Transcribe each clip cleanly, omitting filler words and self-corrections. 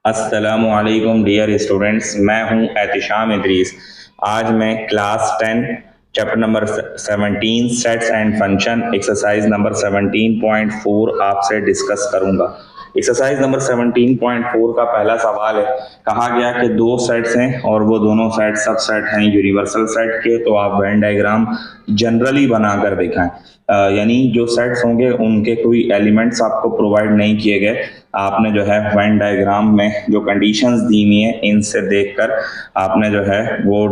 अस्सलामुअलैकुम dear students, मैं हूं एहतिशाम इदरीस। आज मैं class 10 chapter number 17 sets and function exercise number 17.4 आपसे डिस्कस करूंगा। एक्सरसाइज नंबर 17.4 का पहला सवाल है, कहा गया कि दो सेट्स हैं और वो दोनों सेट सब सेट हैं यूनिवर्सल सेट के, तो आप वेन डायग्राम जनरली बनाकर दिखाएं। यानी जो सेट्स होंगे उनके कोई एलिमेंट्स आपको प्रोवाइड नहीं किए गए, आपने जो है वेन डायग्राम में जो कंडीशंस दी हुई हैं इनसे देखकर आपने जो है वो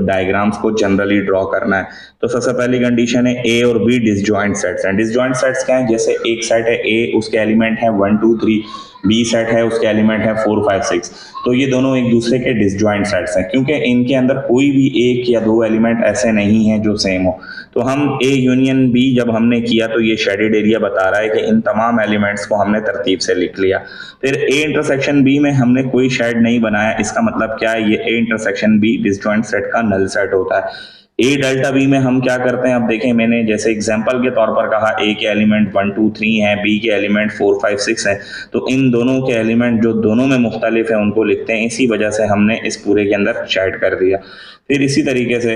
डायग्राम्स को जनरली ड्रॉ करना है। तो सबसे पहली कंडीशन है ए और बी डिसजॉइंट सेट्स हैं। डिसजॉइंट सेट्स क्या है? जैसे एक सेट है ए, उसके एलिमेंट है 1 2 3, बी सेट है उसके एलिमेंट है 4 5 6। तो ये दोनों एक दूसरे के डिसजॉइंट सेट्स हैं क्योंकि इनके अंदर कोई भी एक या दो एलिमेंट ऐसे नहीं हैं जो सेम हो। तो हम ए यूनियन बी जब हमने किया तो ये शेडेड एरिया बता रहा है कि इन तमाम एलिमेंट्स को हमने तरतीब से लिख लिया। फिर ए इंटरसेक्शन बी में हमने कोई शेड नहीं बनाया। इसका मतलब क्या है? ये A intersection B disjoint set का नल सेट होता है। ए डेल्टा बी में हम क्या करते हैं? अब देखें, मैंने जैसे एग्जांपल के तौर पर कहा ए के एलिमेंट 1 2 3 हैं, बी के एलिमेंट 4 5 6 हैं, तो इन दोनों के एलिमेंट जो दोनों में मुख्तलिफ है उनको लिखते हैं। इसी वजह से हमने इस पूरे के अंदर शेड कर दिया। फिर इसी तरीके से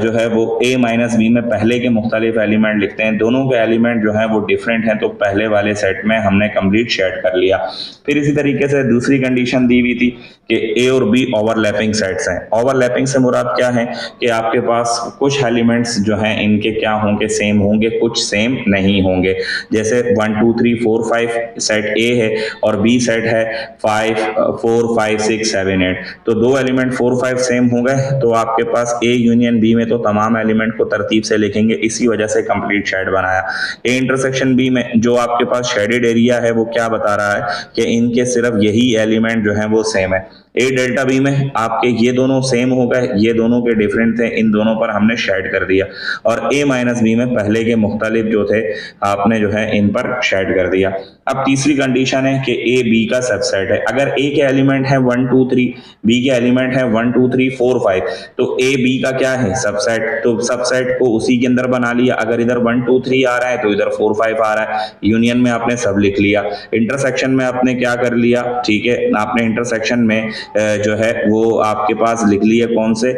जो है वो ए माइनस बी में पहले के मुख्तलिफ एलिमेंट लिखते हैं। दोनों के एलिमेंट जो है वो डिफरेंट हैं, तो पहले वाले सेट में हमने कंप्लीट शेड कर लिया। फिर इसी तरीके से दूसरी कंडीशन दी हुई थी कि ए और बी ओवरलैपिंग सेट्स हैं। ओवरलैपिंग से मुराद क्या है कि आपके पास कुछ एलिमेंट्स जो हैं इनके क्या होंगे? सेम होंगे, कुछ सेम नहीं होंगे। जैसे 1 2 3 4 5 सेट ए है और बी सेट है 5 4 5 6 7 8, तो दो एलिमेंट 4 5 सेम हो गए, तो आपके पास ए यूनियन बी में तो तमाम एलिमेंट को तरतीब से लिखेंगे। इसी वजह से कंप्लीट शेड बनाया। ए इंटरसेक्शन बी में जो आपके पास शेडेड एरिया है वो क्या बता रहा है कि इनके सिर्फ यही एलिमेंट जो है वो सेम है। ए डेल्टा बी में आपके ये दोनों सेम हो गए, ये दोनों के डिफरेंट थे, इन दोनों पर हमने शेड कर दिया। और ए माइनस बी में पहले के मुख्तलिफ जो थे आपने जो है इन पर शेड कर दिया। अब तीसरी कंडीशन है कि ए बी का सबसेट है। अगर ए के एलिमेंट है 1 2 3, बी के एलिमेंट है 1 2 3 4 5, तो ए बी का क्या है? सबसेट। तो सबसेट को उसी के अंदर बना लिया। अगर इधर 1 2 3 आ रहा है तो इधर 4 5 आ रहा है। यूनियन में आपने सब लिख लिया। इंटरसेक्शन में आपने क्या कर लिया? ठीक है, आपने इंटरसेक्शन में जो है वो आपके पास लिख लिए कौन से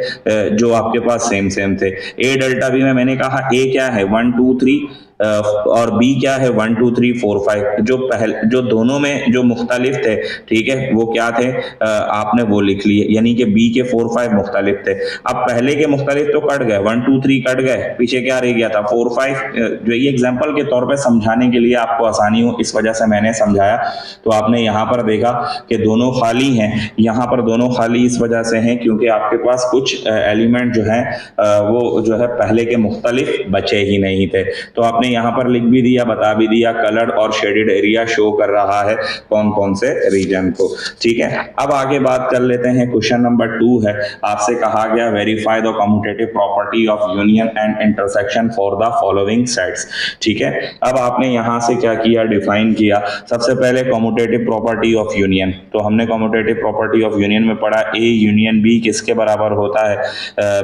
जो आपके पास सेम सेम थे। ए डेल्टा बी में मैंने कहा ए क्या है? 1 2 3 और बी क्या है? 1 2 3 4 5। जो दोनों में जो मुख्तलिफ थे, ठीक है, वो क्या थे? आपने वो लिख लिए, यानी कि बी के 4 5 मुख्तलिफ थे। अब पहले के मुख्तलिफ तो कट गए, 1 2 3 कट गए, पीछे क्या रह गया था? 4 5। जो ये एग्जाम्पल के तौर पर समझाने के लिए आपको आसानी हो इस वजह से मैंने समझाया। तो आपने यहाँ पर देखा कि दोनों खाली हैं। यहाँ पर दोनों खाली इस वजह से हैं क्योंकि आपके पास कुछ एलिमेंट जो हैं वो जो है पहले के मुख्तलिफ बचे ही नहीं थे। तो आपने यहाँ पर लिख भी दिया, बता भी दिया, कलर्ड और शेडेड एरिया शो कर रहा है कौन कौन से रीजन को। ठीक है, अब आगे बात कर लेते हैं। क्वेश्चन नंबर 2 है, आपसे कहा गया verify the commutative property of union and intersection for the following sets. ठीक है, अब आपने यहाँ से क्या किया? डिफाइन किया। सबसे पहले कम्यूटेटिव प्रॉपर्टी ऑफ यूनियन, तो हमने कम्यूटेटिव प्रॉपर्टी ऑफ यूनियन में पढ़ा ए यूनियन बी किसके बराबर होता है?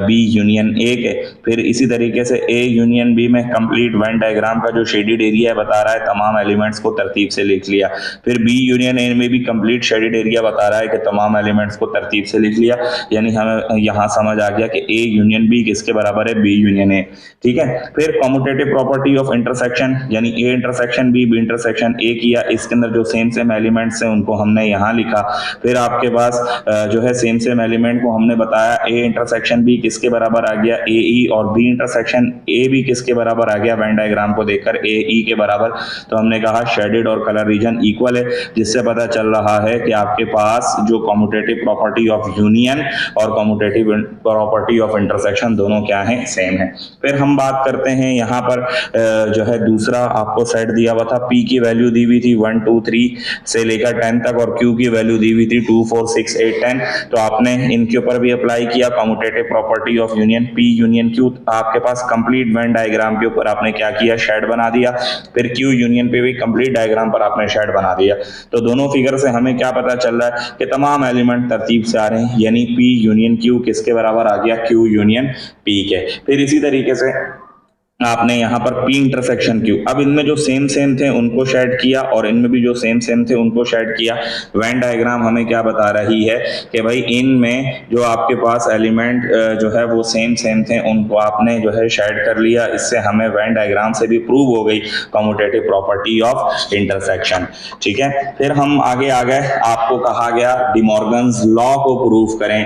बी यूनियन ए के। फिर इसी तरीके से ए यूनियन बी में कंप्लीट वेन डायग्राम का जो शेडेड एरिया है बता रहा है तमाम एलिमेंट्स को तरतीब से लिख लिया। फिर बी यूनियन ए में भी कंप्लीट शेडेड एरिया बता रहा है कि तमाम एलिमेंट्स को तरतीब से लिख लिया। यानी हमें यहाँ समझ आ गया कि ए यूनियन बी किसके बराबर है? B union A. ठीक है, फिर कम्यूटेटिव प्रॉपर्टी ऑफ इंटरसेक्शन, यानी A intersection B, B intersection A किया। इसके अंदर जो सेम सेम एलिमेंट्स हैं उनको हमने यहाँ लिखा। फिर आपके पास जो है सेम सेम एलिमेंट को हमने बताया ए इंटरसेक्शन बी किसके बराबर आ गया? ए ई। और बी इंटरसेक्शन ए बी किसके बराबर आ गया? वेन डायग्राम को देखकर ए ई के बराबर। तो हमने कहा शेडेड और कलर रीजन इक्वल है, जिससे पता चल रहा है कि आपके पास जो कम्यूटेटिव प्रॉपर्टी ऑफ यूनियन और कम्यूटेटिव प्रॉपर्टी ऑफ इंटरसेक्शन दोनों क्या है? सेम है। फिर हम बात करते हैं यहाँ पर जो है दूसरा आपको सेट दिया हुआ था, पी की वैल्यू दी हुई थी 1 2 3 से लेकर 10 तक और क्यू की वैल्यू दी हुई थी 2 4 6 8 10। तो आपने इनके ऊपर भी अप्लाई किया commutative property of union P union Q. आपके पास कंप्लीट वेन डायग्राम के ऊपर आपने क्या किया? शेड बना दिया। फिर क्यू यूनियन पे भी कंप्लीट डायग्राम पर आपने शेड बना दिया। तो दोनों फिगर से हमें क्या पता चल रहा है कि तमाम एलिमेंट तरतीब से आ रहे हैं, यानी पी यूनियन क्यू किसके बराबर आ गया? क्यू यूनियन पी के। फिर इसी तरीके से आपने यहाँ पर P इंटरसेक्शन Q, अब इनमें जो सेम सेम थे उनको शेड किया और इनमें भी जो सेम सेम थे उनको शेड किया। वेन डायग्राम हमें क्या बता रही है कि भाई इनमें जो आपके पास एलिमेंट जो है वो सेम सेम थे उनको आपने जो है शेड कर लिया। इससे हमें वेन डायग्राम से भी प्रूव हो गई कम्यूटेटिव प्रॉपर्टी ऑफ इंटरसेक्शन। ठीक है, फिर हम आगे आ गए, आपको कहा गया डिमॉर्गन्स लॉ को प्रूव करें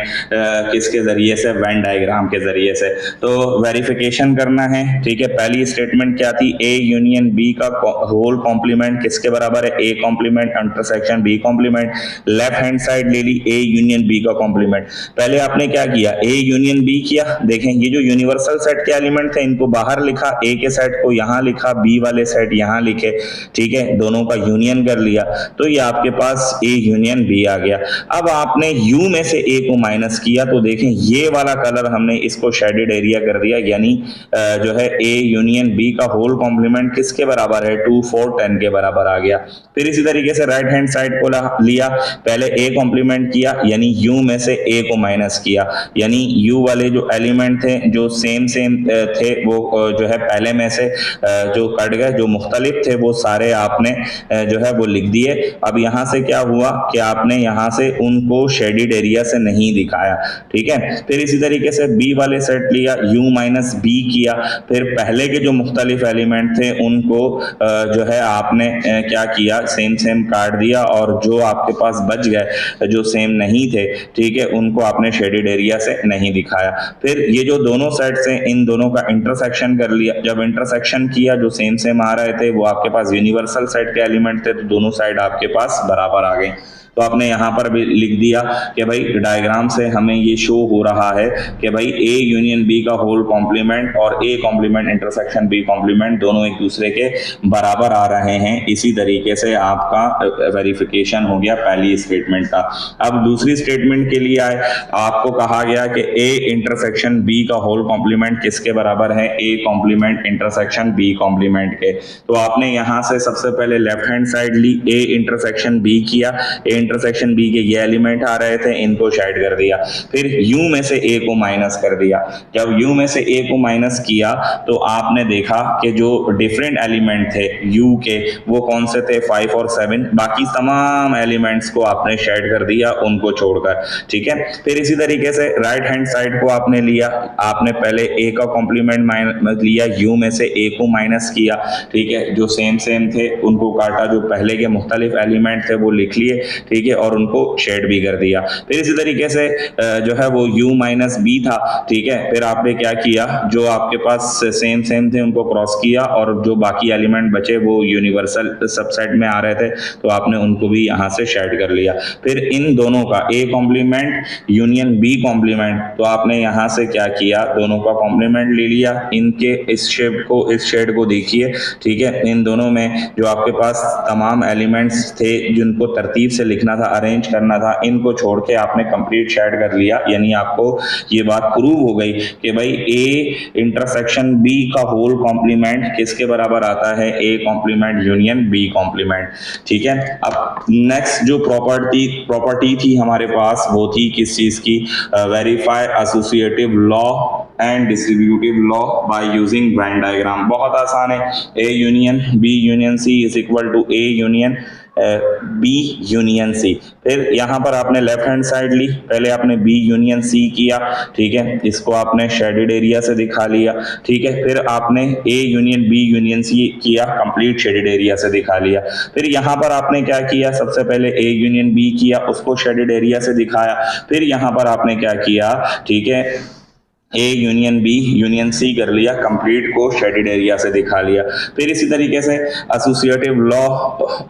किसके जरिए से, वेन डायग्राम के जरिए से। तो वेरिफिकेशन करना है। ठीक है, पहली स्टेटमेंट क्या थी, ए यूनियन बी का होल कॉम्प्लीमेंट किसके बराबर है, A complement intersection B complement. Left hand side ले ली, ए यूनियन बी का कॉम्प्लीमेंट। पहले आपने क्या किया, ए यूनियन बी किया। देखें ये जो यूनिवर्सल सेट के एलिमेंट थे इनको बाहर लिखा, ए के सेट को यहां लिखा, बी वाले सेट यहां लिखे। ठीक है, दोनों का यूनियन कर लिया तो ये आपके पास ए यूनियन बी आ गया। अब आपने यू में से ए को माइनस किया तो देखें ये वाला कलर हमने इसको शेडेड एरिया कर दिया, यानी जो है ए यूनियन बी का होल कॉम्प्लीमेंट किसके बराबर है, 2 4 10 के बराबर आ गया। फिर इसी तरीके से राइट हैंड साइड को लिया, पहले ए कॉम्प्लीमेंट किया यानी यू में से ए को माइनस किया, यानी यू वाले जो एलिमेंट थे जो सेम सेम थे वो जो है पहले में से जो कट गए, जो मुख्तलिफ थे वो सारे आपने जो है वो लिख दिए। अब यहां से क्या हुआ कि आपने यहां से उनको शेडिड एरिया से नहीं दिखाया। ठीक है, फिर इसी तरीके से बी वाले सेट लिया, यू माइनस बी किया, फिर पहले के जो मुख्तलिफ एलिमेंट थे उनको जो है आपने क्या किया, सेम सेम काट दिया और जो आपके पास बच गए जो सेम नहीं थे, ठीक है, उनको आपने शेडेड एरिया से नहीं दिखाया। फिर ये जो दोनों सेट्स हैं इन दोनों का इंटरसेक्शन कर लिया। जब इंटरसेक्शन किया जो सेम सेम आ रहे थे वो आपके पास यूनिवर्सल सेट के एलिमेंट थे तो दोनों साइड आपके पास बराबर आ गए। तो आपने यहाँ पर भी लिख दिया कि भाई डायग्राम से हमें ये शो हो रहा है कि भाई ए यूनियन बी का होल कॉम्प्लीमेंट और A complement intersection B complement दोनों एक दूसरे के बराबर आ रहे हैं। इसी तरीके से आपका वेरिफिकेशन हो गया पहली स्टेटमेंट का। अब दूसरी स्टेटमेंट के लिए आए, आपको कहा गया कि ए इंटरसेक्शन बी का होल कॉम्प्लीमेंट किसके बराबर है, A complement intersection B complement के। तो आपने यहाँ से सबसे पहले लेफ्ट हैंड साइड ली, ए इंटरसेक्शन बी किया, ए इंटरसेक्शन बी के ये एलिमेंट आ रहे थे इनको शेड कर दिया, फिर यू में से ए को माइनस कर दिया। जब यू में से ए को माइनस किया तो आपने देखा कि जो डिफरेंट एलिमेंट थे यू के वो कौन से थे, 5 और 7, बाकी तमाम एलिमेंट्स को आपने शेड कर दिया उनको छोड़कर। ठीक है, फिर इसी तरीके से राइट हैंड साइड को आपने लिया, आपने पहले ए का कॉम्प्लीमेंट लिया, यू में से ए को माइनस किया। ठीक है, जो सेम सेम थे उनको काटा, जो पहले के मुख्तलिफ एलिमेंट थे वो लिख लिए। ठीक है, और उनको शेड भी कर दिया। फिर इसी तरीके से जो है वो u माइनस बी था। ठीक है, फिर आपने क्या किया, जो आपके पास सेम सेम थे उनको क्रॉस किया और जो बाकी एलिमेंट बचे वो यूनिवर्सल सबसेट में आ रहे थे तो आपने उनको भी यहाँ से शेड कर लिया। फिर इन दोनों का A complement union B complement, तो आपने यहाँ से क्या किया, दोनों का कॉम्प्लीमेंट ले लिया। इनके इस शेप को, इस शेड को देखिए। ठीक है, इन दोनों में जो आपके पास तमाम एलिमेंट्स थे जिनको तरतीब से लिखना था, अरेंज करना था, इनको छोड़ के आपने कंप्लीट शेड कर लिया। यानी आपको ये बात प्रूव हो गई कि भाई ए इंटरसेक्शन बी का होल कॉम्प्लीमेंट किसके बराबर आता है, A complement union B complement. ठीक है, अब नेक्स्ट जो प्रॉपर्टी थी हमारे पास वो थी किस चीज की, verify associative law and distributive law by using Venn diagram. बहुत आसान है, A union B union C is equal to A union B union C. फिर यहाँ पर आपने लेफ्ट हैंड साइड ली, पहले आपने बी यूनियन सी किया। ठीक है, इसको आपने शेडेड एरिया से दिखा लिया। ठीक है, फिर आपने A union B union C किया, कंप्लीट शेडेड एरिया से दिखा लिया। फिर यहाँ पर आपने क्या किया, सबसे पहले ए यूनियन बी किया, उसको शेडेड एरिया से दिखाया। फिर यहाँ पर आपने क्या किया, ठीक है, A union B union C कर लिया, कंप्लीट को शेडेड एरिया से दिखा लिया। फिर इसी तरीके से एसोसिएटिव लॉ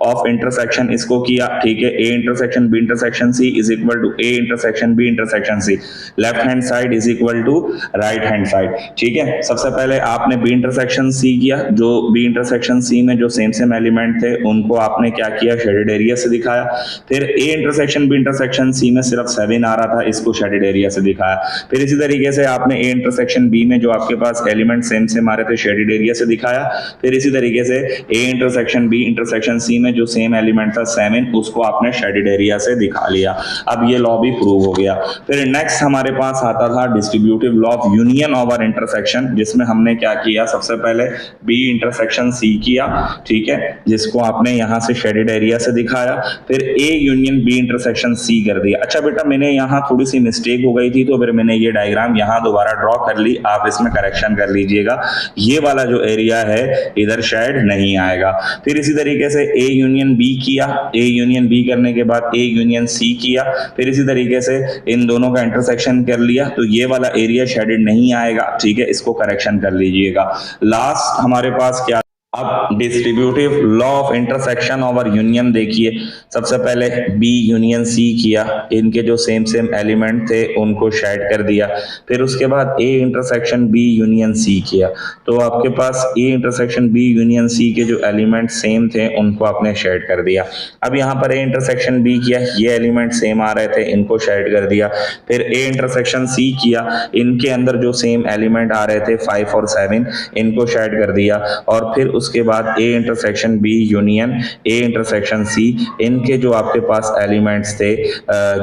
ऑफ इंटरसेक्शन इसको किया। ठीक है, A intersection B intersection C is equal to A intersection B intersection C, left hand side is equal to right hand side. ठीक है, सबसे पहले आपने बी इंटरसेक्शन सी किया, जो बी इंटरसेक्शन सी में जो सेम सेम एलिमेंट थे उनको आपने क्या किया, शेडेड एरिया से दिखाया। फिर A intersection B intersection C में सिर्फ 7 आ रहा था, इसको शेडेड एरिया से दिखाया। फिर इसी तरीके से आपने आपने ए इंटरसेक्शन बी में जो आपके पास एलिमेंट सेम सेम आ रहे थे शेडेड एरिया से दिखाया। फिर इसी तरीके से A intersection B intersection C में जो सेम एलिमेंट था 7 उसको आपने शेडेड एरिया से दिखा लिया। अब ये लॉ भी प्रूव हो गया। फिर नेक्स्ट हमारे पास आता था distributive law of union over intersection, जिसमें हमने क्या किया, सबसे पहले बी इंटरसेक्शन सी किया, ठीक है, जिसको आपने यहां से शेडेड एरिया से दिखाया। फिर A union B intersection C कर दिया। अच्छा बेटा मैंने यहाँ थोड़ी सी मिस्टेक हो गई थी, तो फिर मैंने ये डायग्राम यहाँ दोबारा ड्रॉ कर ली, आप इसमें करेक्शन कर लीजिएगा। ये वाला जो एरिया है इधर शेड नहीं आएगा। फिर इसी तरीके से ए यूनियन बी किया, ए यूनियन बी करने के बाद ए यूनियन सी किया, फिर इसी तरीके से इन दोनों का इंटरसेक्शन कर लिया, तो ये वाला एरिया शेडेड नहीं आएगा, ठीक है, इसको करेक्शन कर लीजिएगा। लास्ट हमारे पास क्या, अब distributive law of intersection over union देखिए। सबसे पहले बी यूनियन सी किया, इनके जो सेम सेम एलिमेंट थे उनको शेड कर दिया। फिर उसके बाद A intersection B union C किया, तो आपके पास A intersection B union C के जो एलिमेंट सेम थे उनको आपने शेड कर दिया। अब यहाँ पर ए इंटरसेक्शन बी किया, ये एलिमेंट सेम आ रहे थे, इनको शेड कर दिया। फिर ए इंटरसेक्शन सी किया, इनके अंदर जो सेम एलिमेंट आ रहे थे 5 और 7 इनको शेड कर दिया। और फिर उसके बाद A intersection B union A intersection C, इनके जो आपके पास एलिमेंट्स थे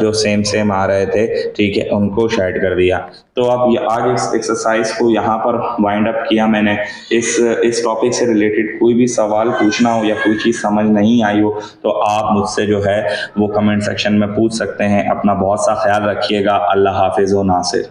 जो सेम सेम आ रहे थे, ठीक है, उनको शेड कर दिया। तो अब ये आज इस एक्सरसाइज को यहाँ पर वाइंड अप किया मैंने। इस टॉपिक से रिलेटेड कोई भी सवाल पूछना हो या कोई चीज़ समझ नहीं आई हो तो आप मुझसे जो है वो कमेंट सेक्शन में पूछ सकते हैं। अपना बहुत सा ख्याल रखिएगा। अल्लाह हाफिज़ व नासिर।